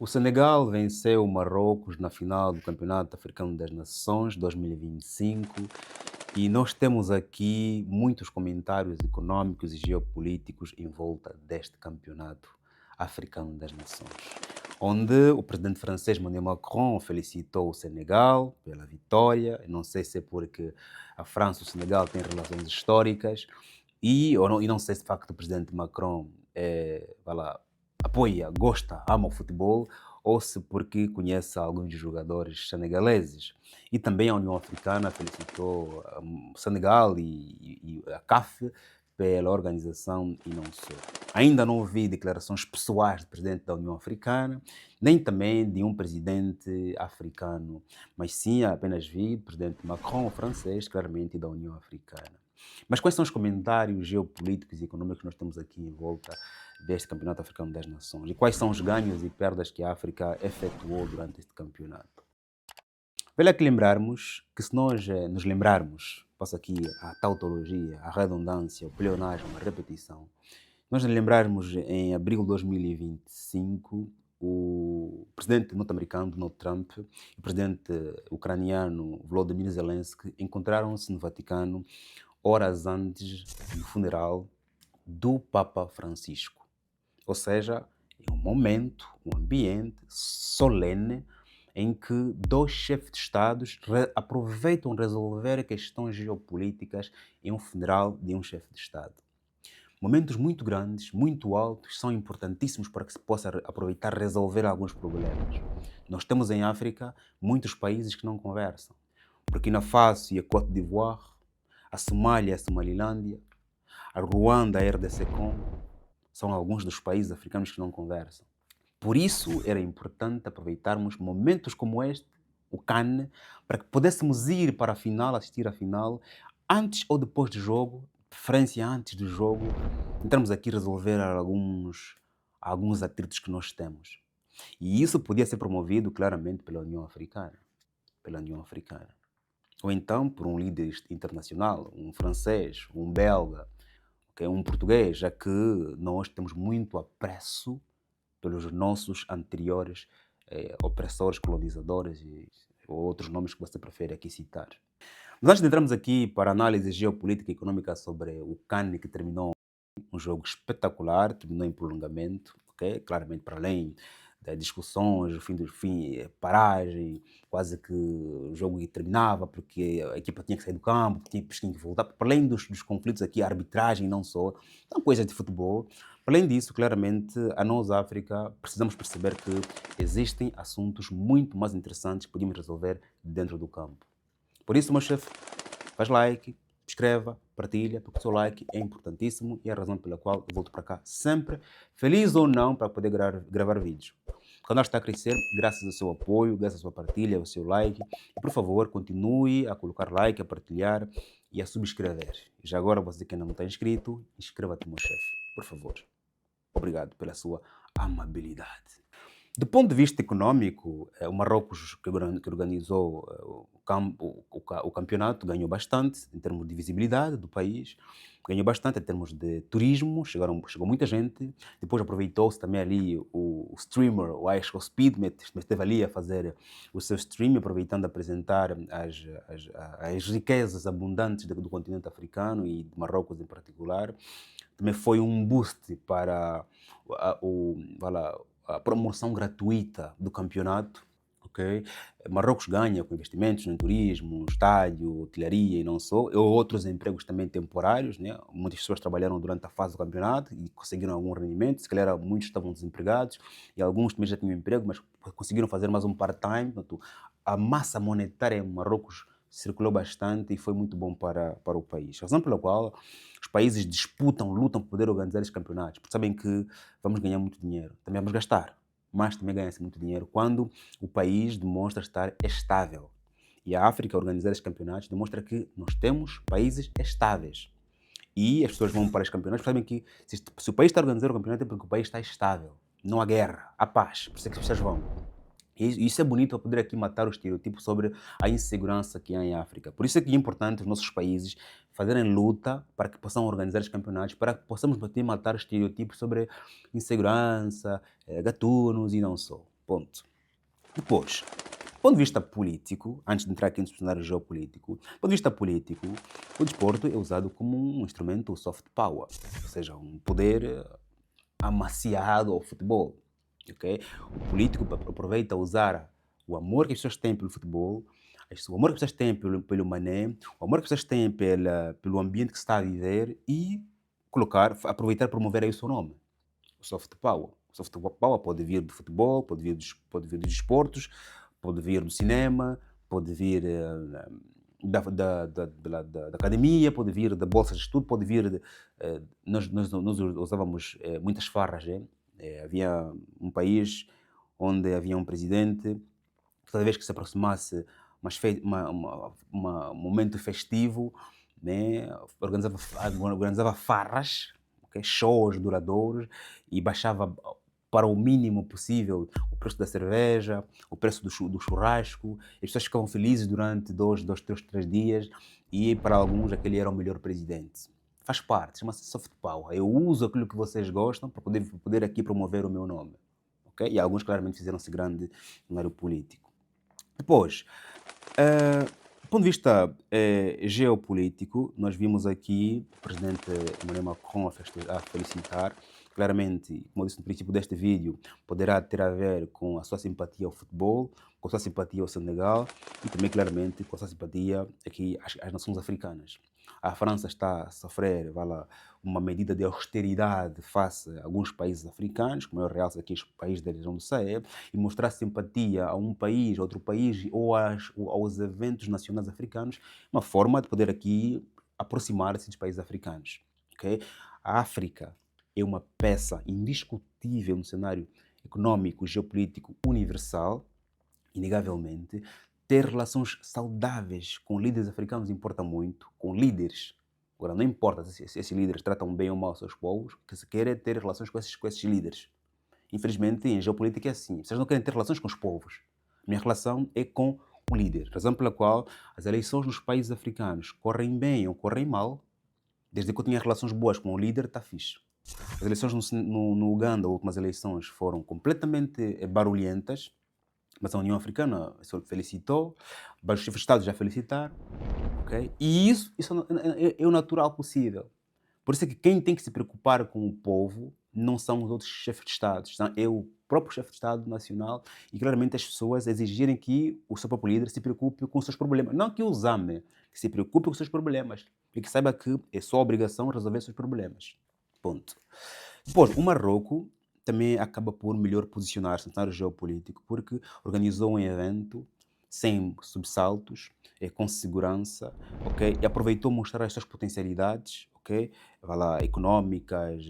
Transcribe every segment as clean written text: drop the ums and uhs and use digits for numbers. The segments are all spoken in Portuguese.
O Senegal venceu o Marrocos na final do Campeonato Africano das Nações 2025 e nós temos aqui muitos comentários econômicos e geopolíticos em volta deste Campeonato Africano das Nações, onde o presidente francês Emmanuel Macron felicitou o Senegal pela vitória. Eu não sei se é porque a França e o Senegal têm relações históricas e não sei se de facto o presidente Macron vai lá, apoia, gosta, ama o futebol, ou se porque conhece alguns dos jogadores senegaleses. E também a União Africana felicitou o Senegal e a CAF pela organização e não só. Ainda não ouvi declarações pessoais do presidente da União Africana, nem também de um presidente africano, mas sim apenas vi o presidente Macron, francês, claramente da União Africana. Mas quais são os comentários geopolíticos e econômicos que nós temos aqui em volta deste Campeonato Africano das Nações? E quais são os ganhos e perdas que a África efetuou durante este campeonato? Vale aqui lembrarmos que se nós nos lembrarmos, passo aqui a tautologia, a redundância, o pleonasmo, a repetição, nós nos lembrarmos em abril de 2025, o presidente norte-americano Donald Trump e o presidente ucraniano Volodymyr Zelensky encontraram-se no Vaticano horas antes do funeral do Papa Francisco. Ou seja, é um momento, um ambiente solene em que dois chefes de Estados aproveitam resolver questões geopolíticas em um funeral de um chefe de Estado. Momentos muito grandes, muito altos, são importantíssimos para que se possa aproveitar e resolver alguns problemas. Nós temos em África muitos países que não conversam. Burkina Faso e a Côte d'Ivoire, a Somália e a Somalilândia, a Ruanda e a RDC Congo, são alguns dos países africanos que não conversam. Por isso era importante aproveitarmos momentos como este, o CAN, para que pudéssemos ir para a final, assistir à final, antes ou depois do jogo, preferência antes do jogo, entramos aqui resolver alguns atritos que nós temos. E isso podia ser promovido claramente pela União Africana. Pela União Africana. Ou então por um líder internacional, um francês, um belga, okay, um português, já que nós temos muito apreço pelos nossos anteriores opressores, colonizadores e outros nomes que você prefere aqui citar. Mas antes de entrarmos aqui para a análise geopolítica e econômica sobre o CAN, que terminou um jogo espetacular, terminou em prolongamento, ok? Claramente para além das discussões, o fim do fim, paragem, quase que o jogo terminava porque a equipa tinha que sair do campo, tinha que voltar, para além dos conflitos aqui, a arbitragem não só, são coisas de futebol. Para além disso, claramente, a nós, África, precisamos perceber que existem assuntos muito mais interessantes que podemos resolver dentro do campo. Por isso, meu chefe, faz like, escreva, partilha, porque o seu like é importantíssimo e é a razão pela qual eu volto para cá sempre, feliz ou não, para poder gravar vídeos. O canal está a crescer graças ao seu apoio, graças à sua partilha, ao seu like. E, por favor, continue a colocar like, a partilhar e a subscrever. E já agora, você que ainda não está inscrito, inscreva-te, meu chefe, por favor. Obrigado pela sua amabilidade. Do ponto de vista econômico, o Marrocos, que organizou o campeonato, ganhou bastante em termos de visibilidade do país, ganhou bastante em termos de turismo, chegou muita gente. Depois aproveitou-se também ali o streamer, o Aisha Speed, mas esteve ali a fazer o seu stream, aproveitando a apresentar as riquezas abundantes do continente africano e de Marrocos em particular. Também foi um boost para vá lá, a promoção gratuita do campeonato. Ok? Marrocos ganha com investimentos no turismo, estádio, hotelaria e não só, e outros empregos também temporários, né? Muitas pessoas trabalharam durante a fase do campeonato e conseguiram algum rendimento, se calhar muitos estavam desempregados e alguns também já tinham emprego, mas conseguiram fazer mais um part-time. Portanto, a massa monetária em Marrocos circulou bastante e foi muito bom para o país. Razão pela qual os países disputam, lutam por poder organizar esses campeonatos, porque sabem que vamos ganhar muito dinheiro, também vamos gastar, mas também ganha-se muito dinheiro quando o país demonstra estar estável. E a África, a organizar esses campeonatos, demonstra que nós temos países estáveis. E as pessoas vão para os campeonatos, sabem que se o país está a organizar o campeonato é porque o país está estável. Não há guerra, há paz, por isso é que as pessoas vão. E isso é bonito para poder aqui matar o estereotipo sobre a insegurança que há em África. Por isso é que é importante os nossos países fazerem luta para que possam organizar os campeonatos, para que possamos matar o estereotipo sobre insegurança, gatunos e não só. Ponto. Depois, do ponto de vista político, antes de entrar aqui no cenário geopolítico, do ponto de vista político, o desporto é usado como um instrumento soft power, ou seja, um poder amaciado ao futebol. Okay? O político aproveita a usar o amor que as pessoas têm pelo futebol, o amor que as pessoas têm pelo Mané, o amor que as pessoas têm pelo ambiente que se está a viver e aproveitar e promover aí o seu nome, o soft power. O soft power pode vir do futebol, pode vir dos desportos, pode vir do cinema, pode vir da academia, pode vir da bolsa de estudo, pode vir nós usávamos muitas farras. Havia um país onde havia um presidente que cada vez que se aproximasse um momento festivo, né, organizava farras, okay, shows duradouros, e baixava para o mínimo possível o preço da cerveja, o preço do churrasco. As pessoas ficavam felizes durante dois, 3 dias, e para alguns aquele era o melhor presidente. Faz parte, chama-se soft power. Eu uso aquilo que vocês gostam para poder aqui promover o meu nome. Okay? E alguns claramente fizeram-se grande no área político. Depois, do ponto de vista geopolítico, nós vimos aqui o presidente Emmanuel Macron a felicitar. Claramente, como eu disse no princípio deste vídeo, poderá ter a ver com a sua simpatia ao futebol, com a sua simpatia ao Senegal e também, claramente, com a sua simpatia aqui às nações africanas. A França está a sofrer, uma medida de austeridade face a alguns países africanos, como eu realço aqui os países da região do Sahel, e mostrar simpatia a um país, a outro país ou aos eventos nacionais africanos, uma forma de poder aqui aproximar-se dos países africanos. Okay? A África é uma peça indiscutível no cenário econômico, geopolítico universal, inegavelmente. Ter relações saudáveis com líderes africanos importa muito, com líderes. Agora, não importa se esses líderes tratam bem ou mal os seus povos, o que se quer é ter relações com esses líderes. Infelizmente, em geopolítica é assim. Vocês não querem ter relações com os povos. A minha relação é com o líder. Razão pela qual as eleições nos países africanos correm bem ou correm mal, desde que eu tenha relações boas com o líder, está fixe. As eleições no Uganda, as últimas eleições, foram completamente barulhentas, mas a União Africana felicitou, vários chefes de Estado já felicitaram, ok? E isso é o natural possível. Por isso é que quem tem que se preocupar com o povo não são os outros chefes de Estado, é o próprio chefe de Estado nacional, e claramente as pessoas exigirem que o seu próprio líder se preocupe com os seus problemas. Não que os ame, que se preocupe com os seus problemas e que saiba que é sua obrigação resolver os seus problemas. Ponto. Depois, o Marrocos também acaba por melhor posicionar-se no cenário geopolítico, porque organizou um evento sem subsaltos, com segurança, ok? E aproveitou mostrar as suas potencialidades, ok? Económicas,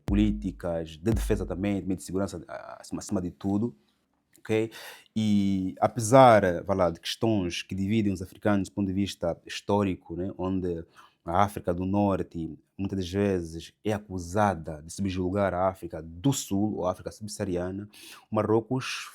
políticas, de defesa também de segurança, acima de tudo, ok? E apesar, de questões que dividem os africanos do ponto de vista histórico, né, onde a África do Norte muitas das vezes é acusada de subjugar a África do Sul, ou a África subsaariana, o Marrocos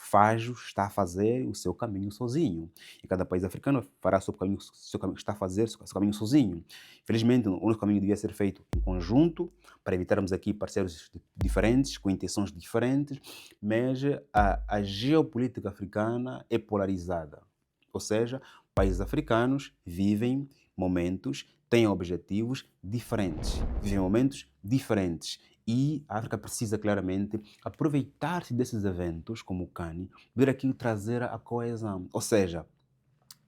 está a fazer o seu caminho sozinho. E cada país africano fará está a fazer o seu caminho sozinho. Infelizmente, o nosso caminho devia ser feito em conjunto, para evitarmos aqui parceiros diferentes, com intenções diferentes, mas a geopolítica africana é polarizada. Ou seja, países africanos vivem momentos, têm objetivos diferentes, vivem momentos diferentes. E a África precisa claramente aproveitar-se desses eventos, como o CAN, vir aqui trazer a coesão. Ou seja,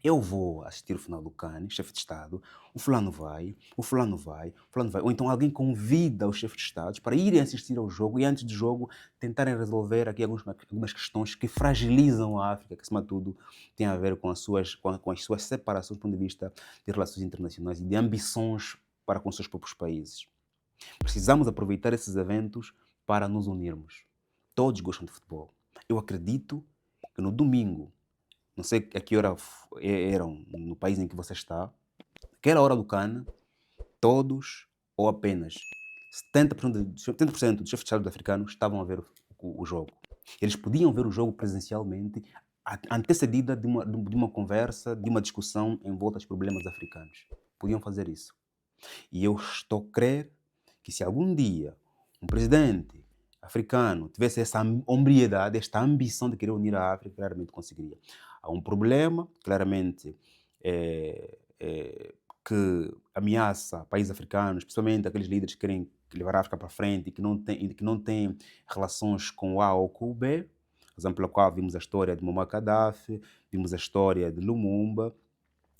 eu vou assistir o final do CAN, chefe de Estado, o fulano vai, o fulano vai, o fulano vai. Ou então alguém convida os chefes de Estado para irem assistir ao jogo e antes do jogo tentarem resolver aqui algumas questões que fragilizam a África, que acima de tudo tem a ver com as suas separações do ponto de vista de relações internacionais e de ambições para com os seus próprios países. Precisamos aproveitar esses eventos para nos unirmos. Todos gostam de futebol. Eu acredito que no domingo, não sei a que hora eram no país em que você está, naquela hora do CAN, todos ou apenas 70% dos chefes de Estado africanos estavam a ver o jogo. Eles podiam ver o jogo presencialmente, antecedida de uma conversa, de uma discussão em volta dos problemas africanos. Podiam fazer isso. E eu estou a crer que se algum dia um presidente africano tivesse essa hombridade, esta ambição de querer unir a África, claramente conseguiria. Há um problema, claramente, que ameaça países africanos, especialmente aqueles líderes que querem levar a África para frente e que não têm relações com o A ou com o B. Razão pela qual vimos a história de Muammar Gaddafi, vimos a história de Lumumba,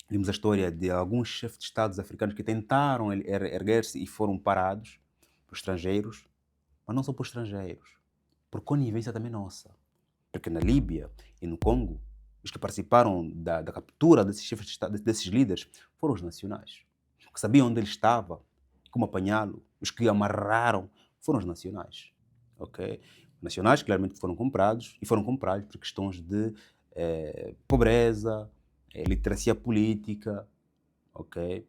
vimos a história de alguns chefes de Estados africanos que tentaram erguer-se e foram parados por estrangeiros, mas não só por estrangeiros, por conivência também nossa. Porque na Líbia e no Congo, os que participaram da captura desses chefes de Estado, desses líderes, foram os nacionais. Os que sabiam onde ele estava, como apanhá-lo, os que amarraram, foram os nacionais. Ok? Nacionais, claramente, foram comprados, e foram comprados por questões de pobreza, literacia política, ok?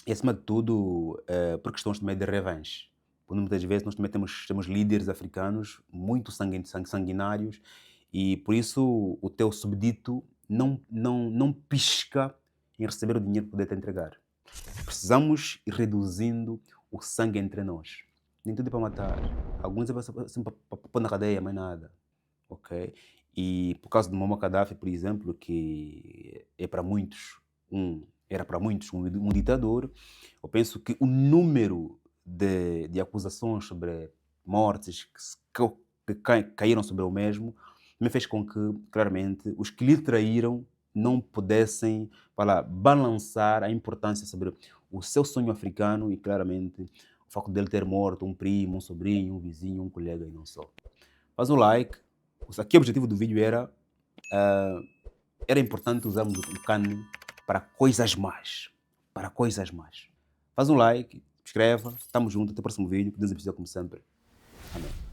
E, acima de tudo, por questões também de revanche. Porque muitas vezes nós também temos líderes africanos muito sanguinários e, por isso, o teu subdito não pisca em receber o dinheiro para poder te entregar. Precisamos ir reduzindo o sangue entre nós. Nem tudo é para matar. Alguns é para pôr na cadeia, mais nada. Ok? E por causa do Muammar Gaddafi, por exemplo, que é para muitos era para muitos um ditador, eu penso que o número de acusações sobre mortes que caíram sobre o mesmo me fez com que, claramente, os que lhe traíram não pudessem balançar a importância sobre o seu sonho africano e, claramente, o facto dele ter morto um primo, um sobrinho, um vizinho, um colega e não só. Faz um like. Aqui o objetivo do vídeo era importante usarmos o Khan para coisas mais. Para coisas mais. Faz um like, inscreva, estamos juntos, até o próximo vídeo, que Deus abençoe como sempre. Amém.